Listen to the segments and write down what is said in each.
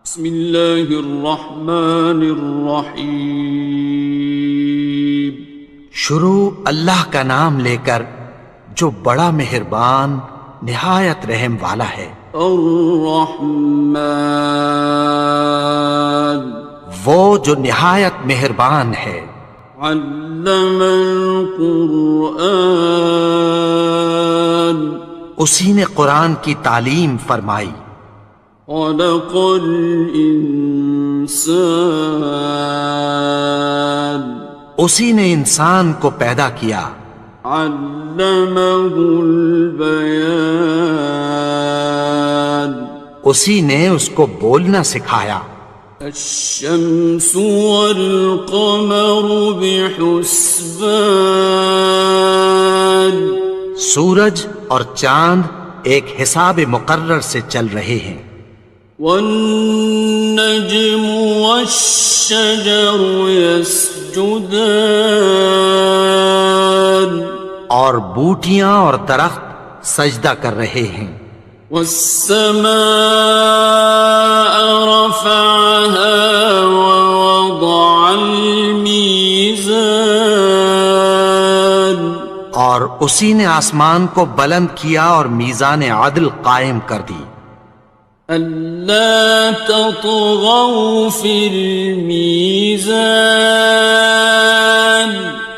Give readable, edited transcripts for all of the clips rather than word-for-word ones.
بسم اللہ الرحمن الرحیم۔ شروع اللہ کا نام لے کر جو بڑا مہربان نہایت رحم والا ہے۔ الرحمن، وہ جو نہایت مہربان ہے۔ علم القرآن، اسی نے قرآن کی تعلیم فرمائی۔ خلق الانسان، اسی نے انسان کو پیدا کیا۔ علمہ البیان، اسی نے اس کو بولنا سکھایا۔ الشمس والقمر بحسبان، سورج اور چاند ایک حساب مقرر سے چل رہے ہیں۔ والنجم والشجر يسجدان، اور بوٹیاں اور درخت سجدہ کر رہے ہیں۔ والسماء رفعها ووضع الميزان، اور اسی نے آسمان کو بلند کیا اور میزان عدل قائم کر دی۔ ألا تطغوا في الميزان،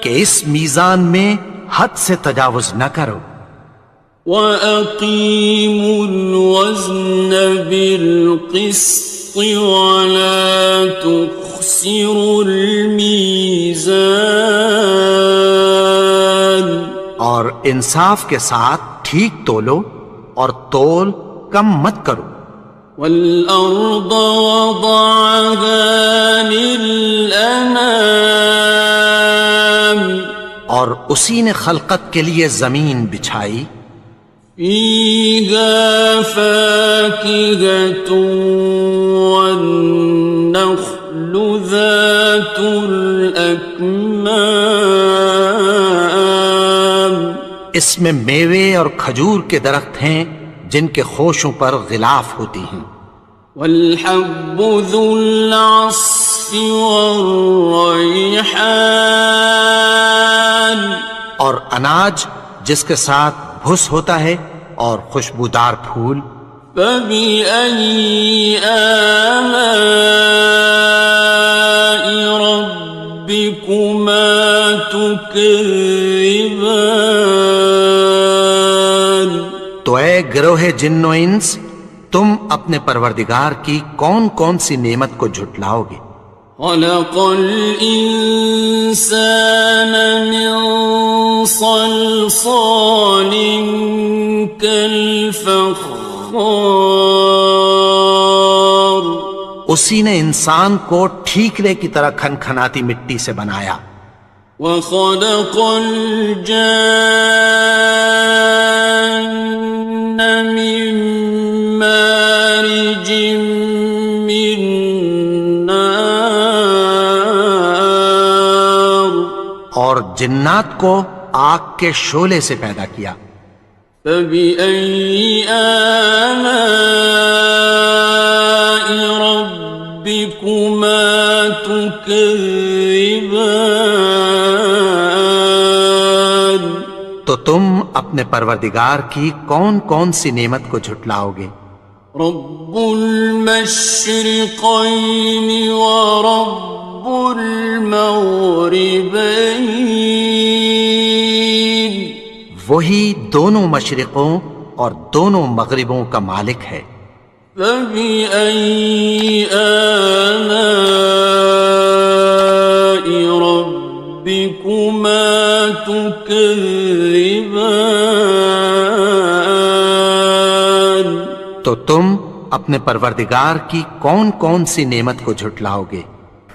کہ اس میزان میں حد سے تجاوز نہ کرو۔ وَأَقِيمُوا الْوَزْنَ بِالْقِسْطِ وَلَا تُخْسِرُوا الْمِيزَانَ، اور انصاف کے ساتھ ٹھیک تولو اور تول کم مت کرو۔ وَالْأَرْضَ وَضَعَهَا لِلْأَنَامِ، اور اسی نے خلقت کے لیے زمین بچھائی۔ فِيهَا فَاكِهَةٌ وَالنَّخْلُ ذَاتُ الْأَكْمَامِ، اس میں میوے اور کھجور کے درخت ہیں جن کے خوشوں پر غلاف ہوتی ہیں۔ وَالْحَبُّ ذُو الْعَصْفِ وَالرَّيْحَانِ، اور اناج جس کے ساتھ بھس ہوتا ہے اور خوشبودار پھول۔ فَبِأَيِّ آلَاءِ رَبِّكُمَا تُكَذِّبَانِ، تو اے گروہ جن و انس، تم اپنے پروردگار کی کون کون سی نعمت کو جھٹلاؤ گے؟ خَلَقَ الْإِنسَانَ مِنْ صَلْصَالٍ كَالْفَخَّارِ، اسی نے انسان کو ٹھیکرے کی طرح کھنکھناتی مٹی سے بنایا۔ وَخَلَقَ الْجَانَّ مِن مَّارِجٍ مِّن نَّارٍ، اور جنات کو آگ کے شعلے سے پیدا کیا۔ فَبِأَيِّ آلَاءِ رَبِّكُمَا تُكَذِّبَانِ، تو تم اپنے پروردگار کی کون کون سی نعمت کو جھٹلاؤ گے؟ رب المشرقین ورب المغربین، وہی دونوں مشرقوں اور دونوں مغربوں کا مالک ہے۔ فَبِأَيِّ آلَاءِ رَبِّكُمَا تُكَذِّبَانِ، تو تم اپنے پروردگار کی کون کون سی نعمت کو جھٹلاؤ گے؟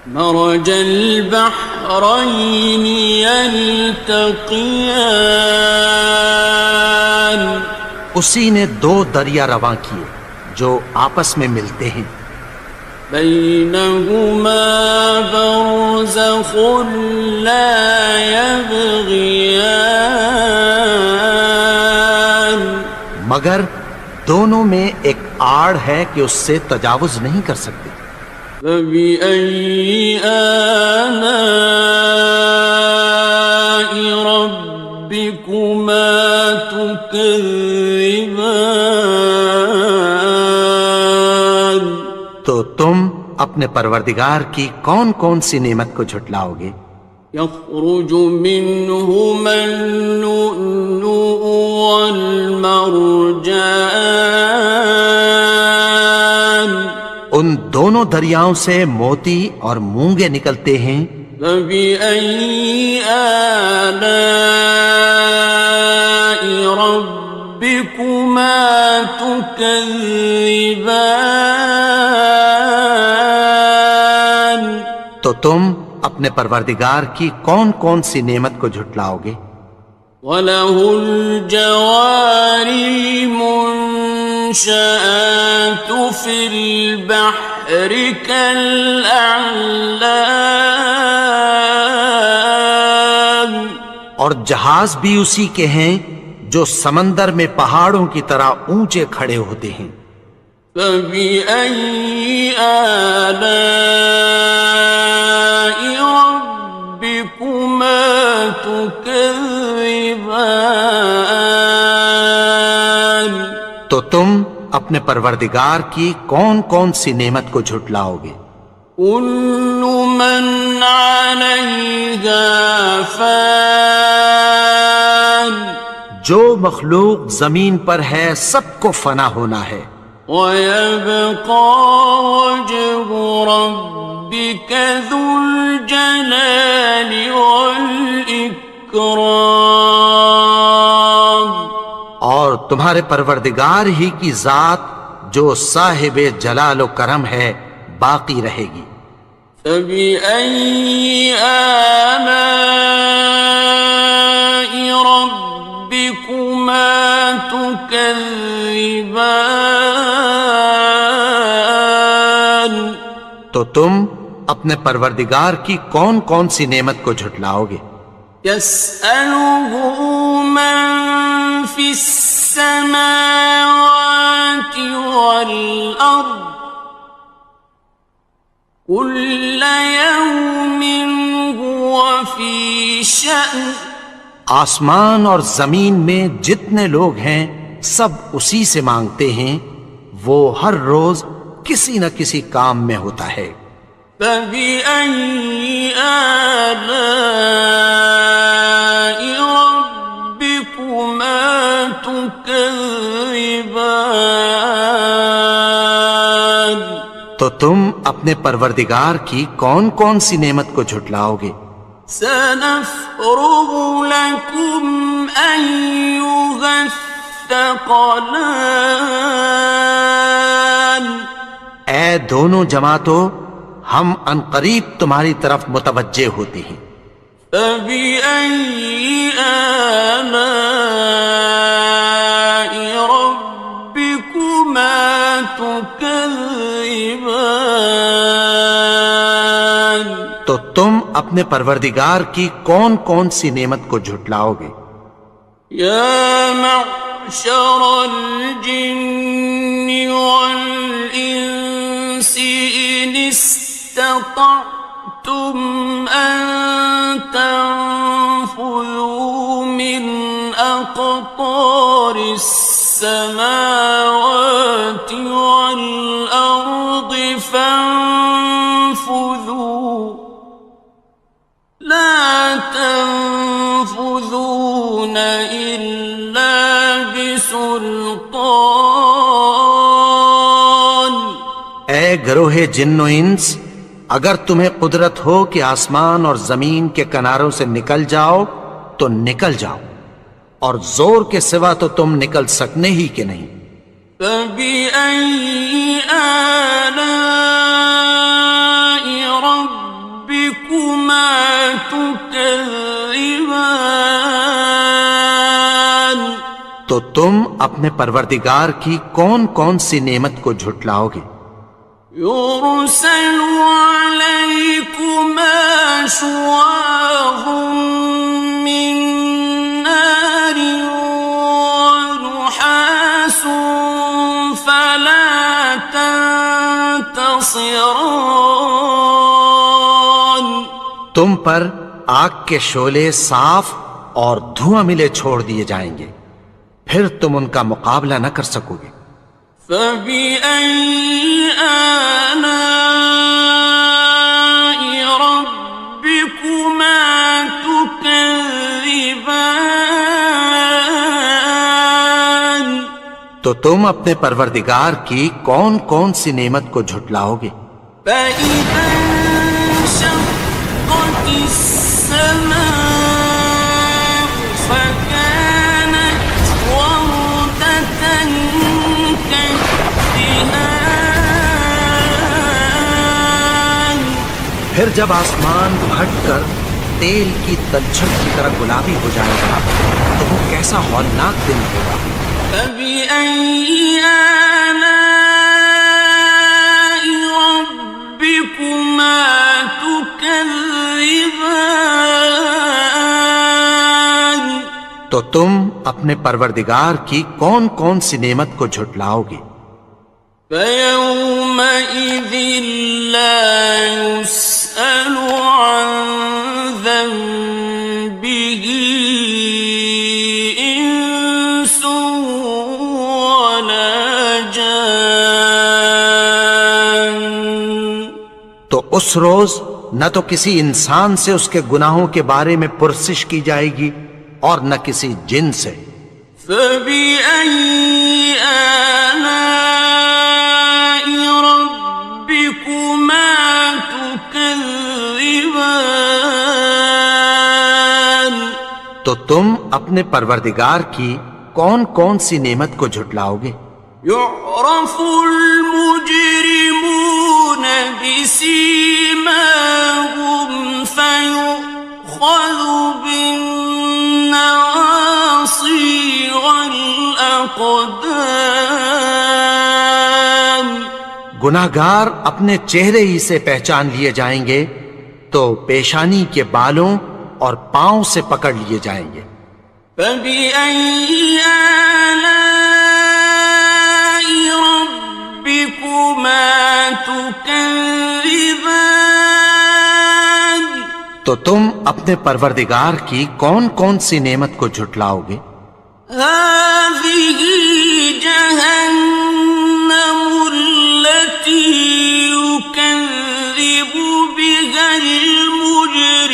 مرج البحرین یلتقیان، اسی نے دو دریا رواں کیے جو آپس میں ملتے ہیں۔ بینہما برزخ لا یبغیان، مگر دونوں میں ایک آڑ ہے کہ اس سے تجاوز نہیں کر سکتے۔ فبأي آلاء ربكما تكذبان؟ تو تم اپنے پروردگار کی کون کون سی نعمت کو جھٹلاؤ گے؟ يخرج منهما اللؤلؤ والمرجان ان دونوں دریاؤں سے موتی اور مونگے نکلتے ہیں۔ فبأي آلاء ربكما تكذبان؟ تو تم اپنے پروردگار کی کون کون سی نعمت کو جھٹلاؤ گے؟ وَلَهُ الْجَوَارِ الْمُنشَآتُ فِي الْبَحْرِ كَالْأَعْلَامِ، اور جہاز بھی اسی کے ہیں جو سمندر میں پہاڑوں کی طرح اونچے کھڑے ہوتے ہیں۔ فَبِأَيِّ آلَاءِ رَبِّكُمَا تُكَذِّبَانِ؟ تو تم اپنے پروردگار کی کون کون سی نعمت کو جھٹلاؤ گے؟ كُلُّ مَنْ عَلَيْهَا فَانٍ، جو مخلوق زمین پر ہے سب کو فنا ہونا ہے۔ وَيَبْقَى وَجْهُ رَبِّكَ ذُو الْجَلَالِ وَالْإِكْرَامِ، اور تمہارے پروردگار ہی کی ذات جو صاحب جلال و کرم ہے باقی رہے گی۔ فَبِأَيِّ آلَاءِ رَبِّكُمَا تُكَذِّبَانِ؟ تو تم اپنے پروردگار کی کون کون سی نعمت کو جھٹلاؤ گے؟ يَسْأَلُهُ مَن فِي السَّمَاوَاتِ وَالْأَرْضِ كُلَّ يَوْمٍ هُوَ فِي شَأْنٍ، آسمان اور زمین میں جتنے لوگ ہیں سب اسی سے مانگتے ہیں، وہ ہر روز کسی نہ کسی کام میں ہوتا ہے۔ فَبِأَيِّ آلَاءِ رَبِّكُمَا تُكَذِّبَانِ؟ تو تم اپنے پروردگار کی کون کون سی نعمت کو جھٹلاؤ گے؟ سَنَفْرُغُ لَكُمْ أَيُّهَ الثَّقَلَانِ، اے دونوں جماعتوں، ہم عنقریب تمہاری طرف متوجہ ہوتے ہیں۔ فَبِأَيِّ آلَاءِ رَبِّكُمَا تُكَذِّبَانِ؟ تو تم اپنے پروردگار کی کون کون سی نعمت کو جھٹلاؤ گے؟ يَا مَعْشَرَ الْجِنِّ وَالْإِنسِ إِنِ اسْتَطَعْتُمْ أَن تَنفُذُوا مِنْ أَقْطَارِ السَّمَاوَاتِ وَالْأَرْضِ فَانفُذُوا لَا تَنفُذُونَ إِلَّا بِسُلْطَانٍ۔ اے گروہ جن و انس، اگر تمہیں قدرت ہو کہ آسمان اور زمین کے کناروں سے نکل جاؤ تو نکل جاؤ، اور زور کے سوا تو تم نکل سکنے ہی کہ نہیں۔ فَبِأَيِّ آلَاءِ رَبِّكُمَا تُكَذِّبَانِ؟ تو تم اپنے پروردگار کی کون کون سی نعمت کو جھٹلاؤ گے؟ يُرْسَلُ عَلَيْكُمَا شُوَاظٌ مِّن نَّارٍ وَنُحَاسٌ فَلَا خاسران. تم پر آگ کے شعلے صاف اور دھواں ملے چھوڑ دیے جائیں گے، پھر تم ان کا مقابلہ نہ کر سکو گے۔ فَبِأَيِّ آلَاءِ رَبِّكُمَا تُكَذِّبَانِ؟ تو تم اپنے پروردگار کی کون کون سی نعمت کو جھٹلاؤ گے؟ فَإِذَا انشَقَّتِ السَّمَاءُ فَكَانَتْ وَرْدَةً كَالدِّهَانِ. پھر جب آسمان پھٹ کر تیل کی تلچھٹ کی طرح گلابی ہو جائے گا تو وہ کیسا ہولناک دن ہوگا۔ فَبِأَيِّ آلَاءِ رَبِّكُمَا تُكَذِّبَانِ؟ تو تم اپنے پروردگار کی کون کون سی نعمت کو جھٹلاؤ گے؟ فَيَوْمَئِذٍ لَا يُسْأَلُ عَنْ ذَنبِهِ إِنسٌ وَلَا جَانٌ. تو اس روز نہ تو کسی انسان سے اس کے گناہوں کے بارے میں پرسش کی جائے گی اور نہ کسی جن سے۔ فَبِأَيِّ آلَاءِ رَبِّكُمَا تُكَذِّبَانِ؟ تو تم اپنے پروردگار کی کون کون سی نعمت کو جھٹلاؤ گے؟ يُعْرَفُ الْمُجْرِمُونَ بِسِيمَاهُمْ فَيُؤْخَذُ بِالنَّوَاصِي وَالْأَقْدَامِ. گناہگار اپنے چہرے ہی سے پہچان لیے جائیں گے تو پیشانی کے بالوں اور پاؤں سے پکڑ لیے جائیں گے۔ فَبِأَيِّ آلَاءِ رَبِّكُمَا تُكَذِّبَانِ؟ تو تم اپنے پروردگار کی کون کون سی نعمت کو جھٹلاؤ گے؟ هَٰذِهِ جَهَنَّمُ الَّتِي يُكَذِّبُ بِهَا الْمُجْرِمُونَ.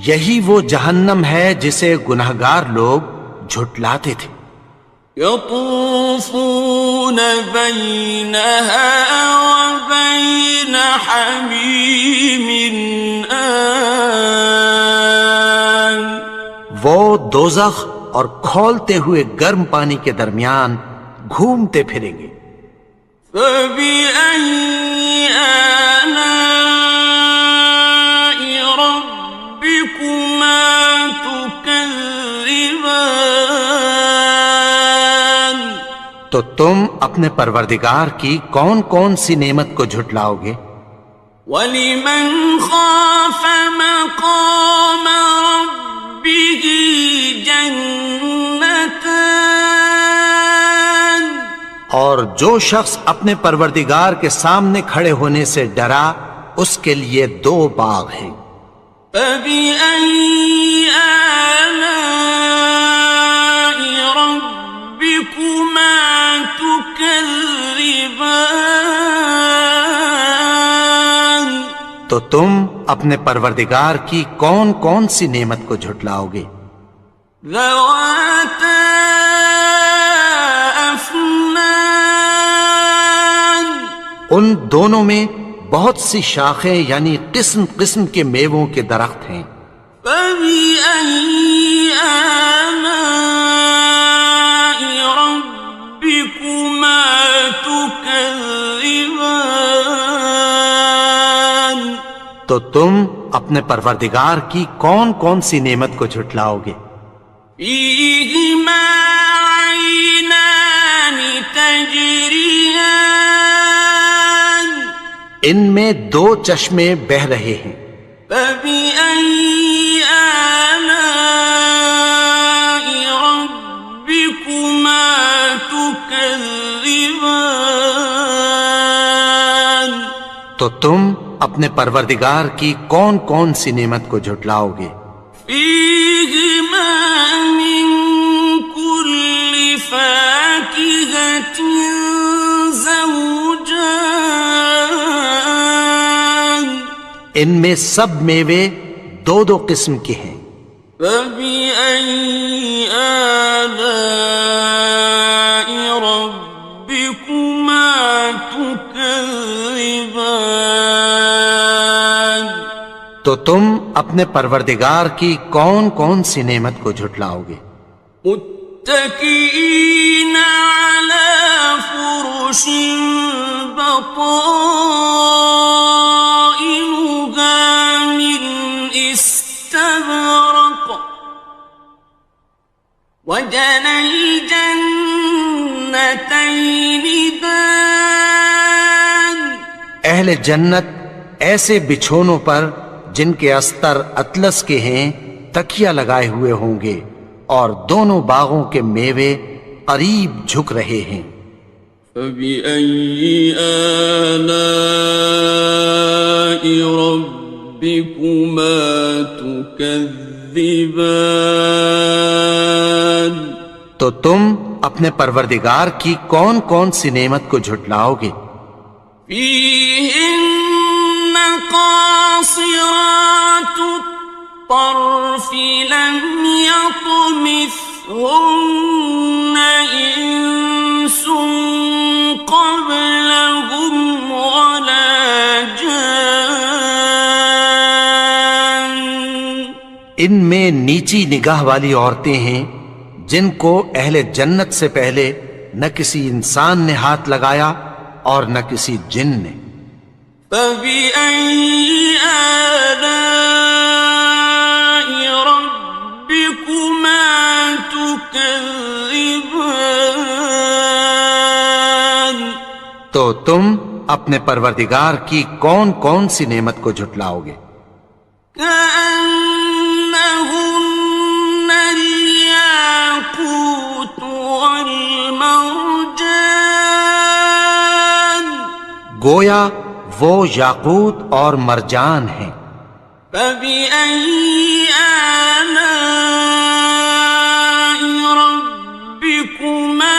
یہی وہ جہنم ہے جسے گناہگار لوگ جھٹلاتے تھے۔ يَطُوفُونَ بَيْنَهَا وَبَيْنَ حَمِيمٍ آنٍ. وہ دوزخ اور کھولتے ہوئے گرم پانی کے درمیان گھومتے پھریں گے۔ فَبِأَيِّ آلَاءِ رَبِّكُمَا تُكَذِّبَانِ؟ تو تم اپنے پروردگار کی کون کون سی نعمت کو جھٹلاؤ گے؟ وَلِمَنْ خَافَ مَقَامَ رَبِّهِ جَنَّتَانِ. اور جو شخص اپنے پروردگار کے سامنے کھڑے ہونے سے ڈرا اس کے لیے 2 باغ ہیں۔ فَبِأَيِّ آلَاءِ رَبِّكُمَا تُكَذِّبَانِ؟ تو تم اپنے پروردگار کی کون کون سی نعمت کو جھٹلاؤ گے؟ ذَوَاتَا أَفْنَانٍ. ان دونوں میں بہت سی شاخیں یعنی قسم قسم کے میووں کے درخت ہیں۔ فَبِأَيِّ آلَاءِ رَبِّكُمَا تُكَذِّبَانِ؟ تو تم اپنے پروردگار کی کون کون سی نعمت کو جھٹلاؤ گے؟ فِيهِمَا عَيْنَانِ تَجْرِيَانِ. ان میں 2 چشمے بہہ رہے ہیں۔ فَبِأَيِّ آلَاءِ رَبِّكُمَا تُكَذِّبَانِ؟ تكذبان تو تم اپنے پروردگار کی کون کون سی نعمت کو جھٹلاؤ گے؟ فيهما من كل فاكهة زوجان ان میں سب میوے دو دو قسم کے ہیں۔ فبأي آلاء ربكما تكذبان تو تم اپنے پروردگار کی کون کون سی نعمت کو جھٹلاؤ گے؟ متكئين على فرش بطائنها من استبرق وجنى الجنتين دان اہل جنت ایسے بچھونوں پر جن کے استر اطلس کے ہیں تکیہ لگائے ہوئے ہوں گے، اور دونوں باغوں کے میوے قریب جھک رہے ہیں۔ فبأي آلاء ربكما تكذبان تو تم اپنے پروردگار کی کون کون سی نعمت کو جھٹلاؤ گے؟ فيهن قاصرات الطرف لم يطمثهن إنس قبلهم ولا جان ان میں نیچی نگاہ والی عورتیں ہیں جن کو اہل جنت سے پہلے نہ کسی انسان نے ہاتھ لگایا اور نہ کسی جن نے۔ فبأي آلاء ربكما تكذبان تو تم اپنے پروردگار کی کون کون سی نعمت کو جھٹلاؤ گے؟ كأنهن الياقوت والمرجان گویا وہ یاقوت اور مرجان ہیں۔ فبأي آلاء ربكما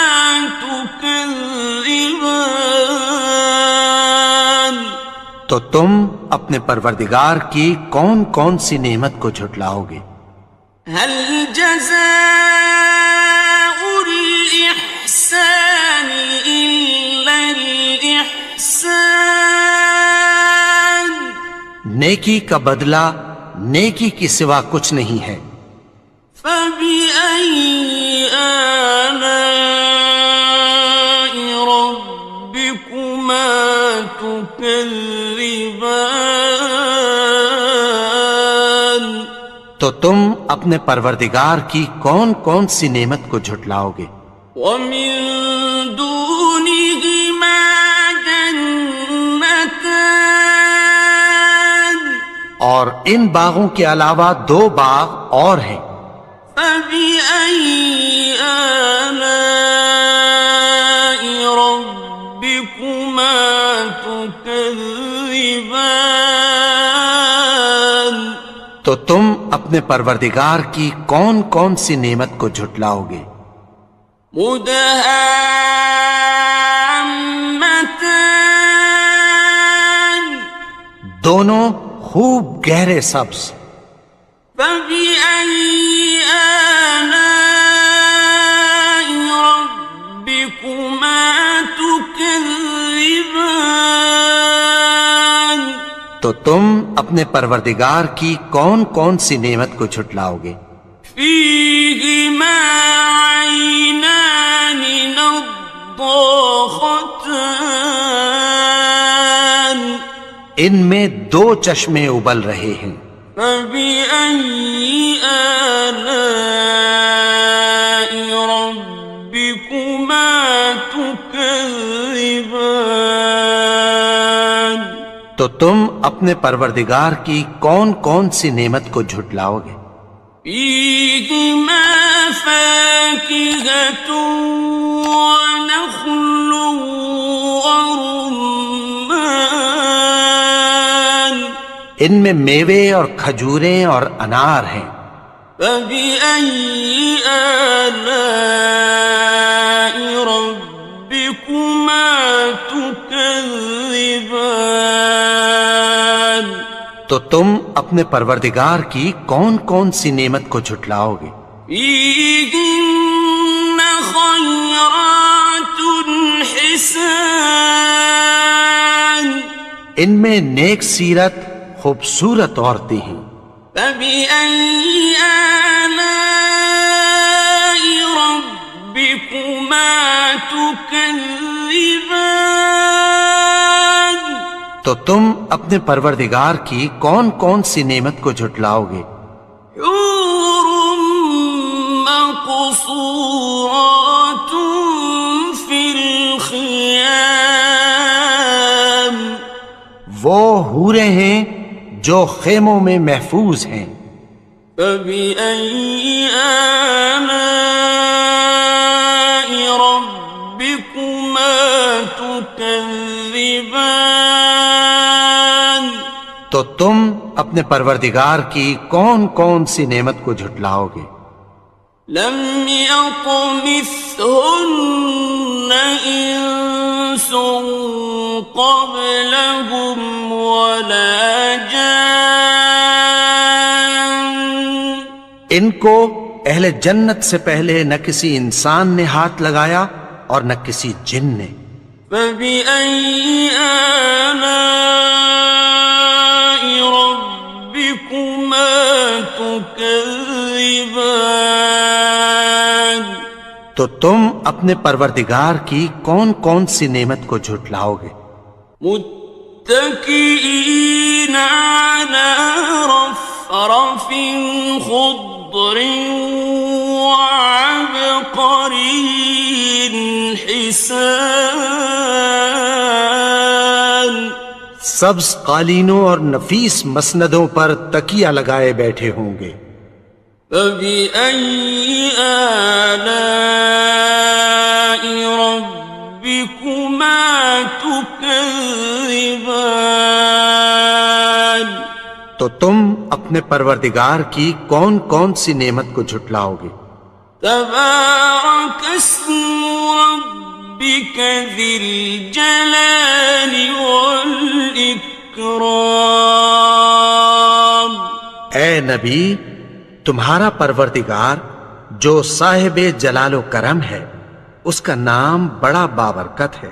تكذبان تو تم اپنے پروردگار کی کون کون سی نعمت کو جھٹلاؤ گے؟ هل جزاء الإحسان إلا الإحسان نیکی کا بدلہ نیکی کی سوا کچھ نہیں ہے۔ فبأي آلاء ربكما تكذبان تو تم اپنے پروردگار کی کون کون سی نعمت کو جھٹلاؤ گے؟ ومن دونهما جنتان اور ان باغوں کے علاوہ دو باغ اور ہیں۔ فبأي آلاء ربكما تكذبان تو تم اپنے پروردگار کی کون کون سی نعمت کو جھٹلاؤ گے؟ مدهامتان دونوں خوب گہرے سبز۔ فبأي آلاء ربكما تكذبان تو تم اپنے پروردگار کی کون کون سی نعمت کو جھٹلاؤ گے؟ فيهما عينان نضاختان ان میں دو چشمے ابل رہے ہیں۔ فبأي آلاء ربكما تكذبان تو تم اپنے پروردگار کی کون کون سی نعمت کو جھٹلاؤ گے؟ فيهما فاكهة ونخل ورمان ان میں میوے اور کھجوریں اور انار ہیں. فبأي آلاء ربكما تكذبان تو تم اپنے پروردگار کی کون کون سی نعمت کو جھٹلاؤ گے؟ فيهن خيرات حسان ان میں نیک سیرت خوبصورت عورتیں ہیں. فبأي آلاء ربكما تكذبان تو تم اپنے پروردگار کی کون کون سی نعمت کو جھٹلاؤ گے؟ حور مقصورات في الخيام وہ حوریں ہیں جو خیموں میں محفوظ ہیں. فبأي آلاء ربكما تكذبان تو تم اپنے پروردگار کی کون کون سی نعمت کو جھٹلاؤ گے؟ لم يطمثهن إنس قبلهم ولا جان ان کو اہل جنت سے پہلے نہ کسی انسان نے ہاتھ لگایا اور نہ کسی جن نے. فبأي آلاء ربكما تكذبان تو تم اپنے پروردگار کی کون کون سی نعمت کو جھٹلاؤ گے؟ متكئين على رفرف خضر وعبقري حسان سبز قالینوں اور نفیس مسندوں پر تکیہ لگائے بیٹھے ہوں گے. فبأي آلاء ربكما تكذبان تو تم اپنے پروردگار کی کون کون سی نعمت کو جھٹلاؤ گے؟ تبارك اسم ربك ذي الجلال والإكرام اے نبی، تمہارا پروردگار جو صاحب جلال و کرم ہے، اس کا نام بڑا بابرکت ہے.